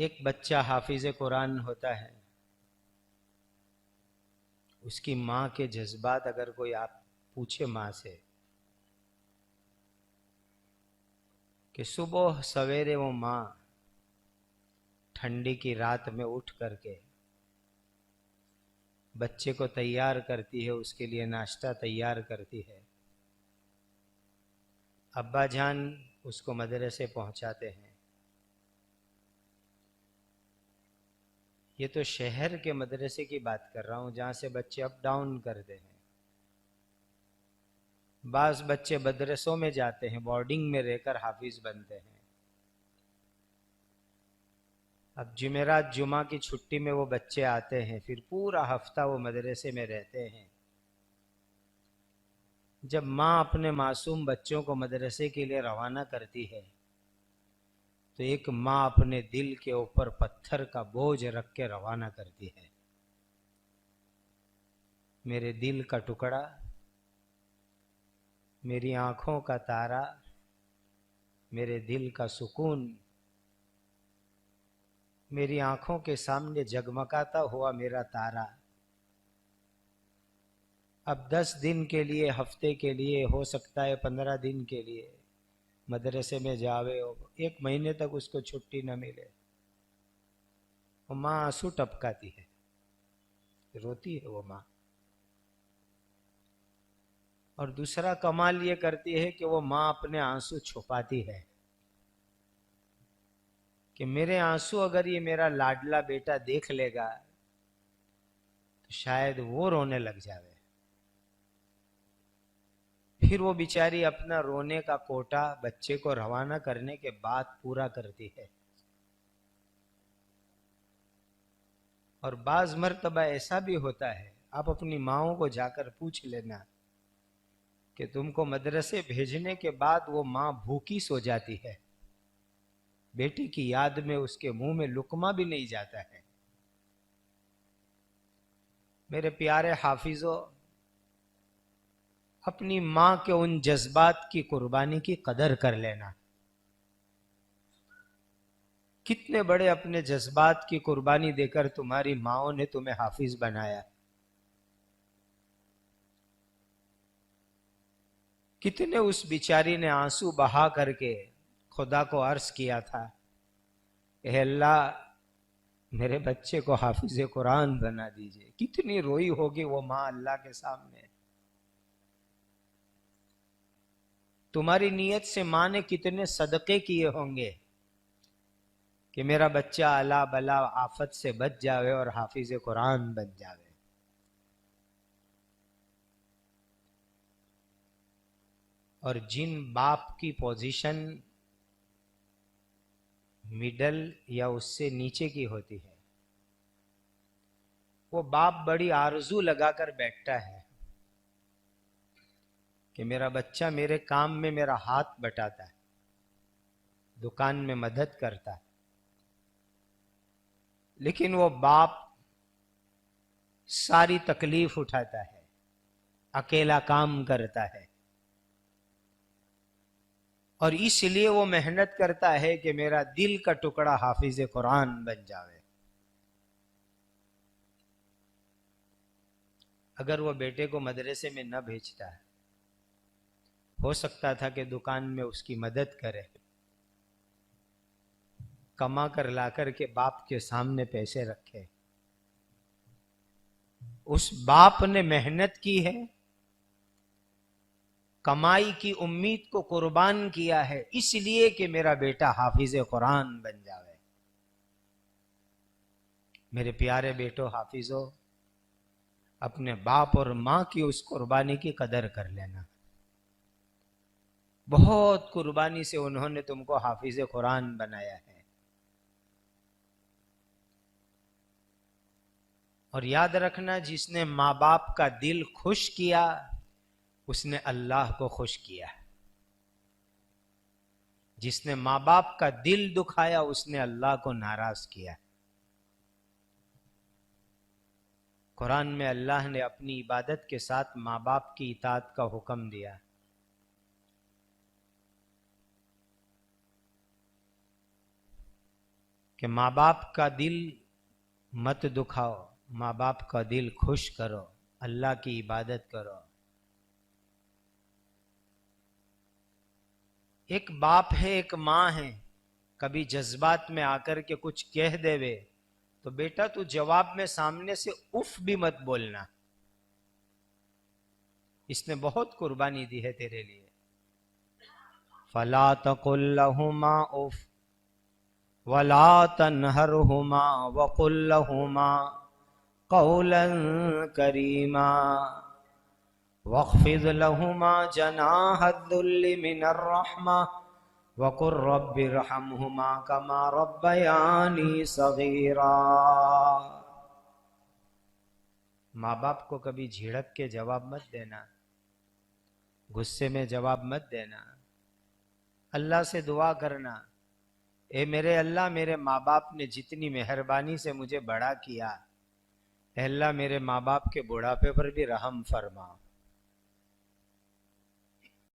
एक बच्चा हाफिज कुरान होता है, उसकी माँ के जज्बात अगर कोई आप पूछे माँ से कि सुबह सवेरे वो माँ ठंडी की रात में उठ करके बच्चे को तैयार करती है, उसके लिए नाश्ता तैयार करती है, अब्बा जान उसको मदरसे पहुंचाते हैं। ये तो शहर के मदरसे की बात कर रहा हूं जहां से बच्चे अप डाउन करते हैं। बास बच्चे मदरसों में जाते हैं, बोर्डिंग में रहकर हाफिज बनते हैं। अब जुमेरात जुमा की छुट्टी में वो बच्चे आते हैं, फिर पूरा हफ्ता वो मदरसे में रहते हैं। जब माँ अपने मासूम बच्चों को मदरसे के लिए रवाना करती है तो एक माँ अपने दिल के ऊपर पत्थर का बोझ रख के रवाना करती है। मेरे दिल का टुकड़ा, मेरी आंखों का तारा, मेरे दिल का सुकून, मेरी आंखों के सामने जगमगाता हुआ मेरा तारा, अब 10 दिन के लिए, हफ्ते के लिए, हो सकता है 15 दिन के लिए मदरसे में जावे, एक महीने तक उसको छुट्टी न मिले, वो माँ आंसू टपकाती है, रोती है वो माँ। और दूसरा कमाल ये करती है कि वो माँ अपने आंसू छुपाती है कि मेरे आंसू अगर ये मेरा लाडला बेटा देख लेगा तो शायद वो रोने लग जावे। फिर वो बेचारी अपना रोने का कोटा बच्चे को रवाना करने के बाद पूरा करती है। और बाज मर्तबा ऐसा भी होता है, आप अपनी माओ को जाकर पूछ लेना कि तुमको मदरसे भेजने के बाद वो माँ भूखी सो जाती है, बेटी की याद में उसके मुंह में लुकमा भी नहीं जाता है। मेरे प्यारे हाफिजों, अपनी माँ के उन जज्बात की कुर्बानी की कदर कर लेना। कितने बड़े अपने जज्बात की कुर्बानी देकर तुम्हारी माओ ने तुम्हें हाफिज बनाया। कितने उस बिचारी ने आंसू बहा करके खुदा को अर्ज किया था, ए अल्लाह मेरे बच्चे को हाफिज कुरान बना दीजिए। कितनी रोई होगी वो माँ अल्लाह के सामने। तुम्हारी नीयत से माँ ने कितने सदके किए होंगे कि मेरा बच्चा अला बला आफत से बच जावे और हाफिज कुरान बन जावे। और जिन बाप की पोजीशन मिडल या उससे नीचे की होती है, वो बाप बड़ी आरजू लगाकर बैठता है कि मेरा बच्चा मेरे काम में मेरा हाथ बटाता है, दुकान में मदद करता है। लेकिन वो बाप सारी तकलीफ उठाता है, अकेला काम करता है, और इसलिए वो मेहनत करता है कि मेरा दिल का टुकड़ा हाफिज कुरान बन जावे। अगर वो बेटे को मदरसे में न भेजता है, हो सकता था कि दुकान में उसकी मदद करे, कमा कर लाकर के बाप के सामने पैसे रखे। उस बाप ने मेहनत की है, कमाई की उम्मीद को कुर्बान किया है, इसलिए कि मेरा बेटा हाफिज कुरान बन जावे। मेरे प्यारे बेटो हाफिजो, अपने बाप और मां की उस कुर्बानी की कदर कर लेना। बहुत कुर्बानी से उन्होंने तुमको हाफिज कुरान बनाया है। और याद रखना, जिसने माँ बाप का दिल खुश किया उसने अल्लाह को खुश किया। जिसने माँ बाप का दिल दुखाया उसने अल्लाह को नाराज किया। कुरान में अल्लाह ने अपनी इबादत के साथ माँ बाप की इताअत का हुक्म दिया। कि माँ बाप का दिल मत दुखाओ, माँ बाप का दिल खुश करो, अल्लाह की इबादत करो। एक बाप है, एक माँ है, कभी जज्बात में आकर के कुछ कह देवे तो बेटा तू जवाब में सामने से उफ भी मत बोलना, इसने बहुत कुर्बानी दी है तेरे लिए। फला तकुल लहुमा उफ वला तनहरहुमा वकुल लहुमा कौलन करीमा वख्फिद लहुमा जनाहद्दुल्लि मिनर रहमा वकुर रब्बिरहमहुमा कमा रब्बयानी सगीरा। माँ बाप को कभी झिड़क के जवाब मत देना, गुस्से में जवाब मत देना। अल्लाह से दुआ करना, ए मेरे अल्लाह, मेरे माँ बाप ने जितनी मेहरबानी से मुझे बड़ा किया, अल्लाह मेरे माँ बाप के बुढ़ापे पर भी रहम फरमा।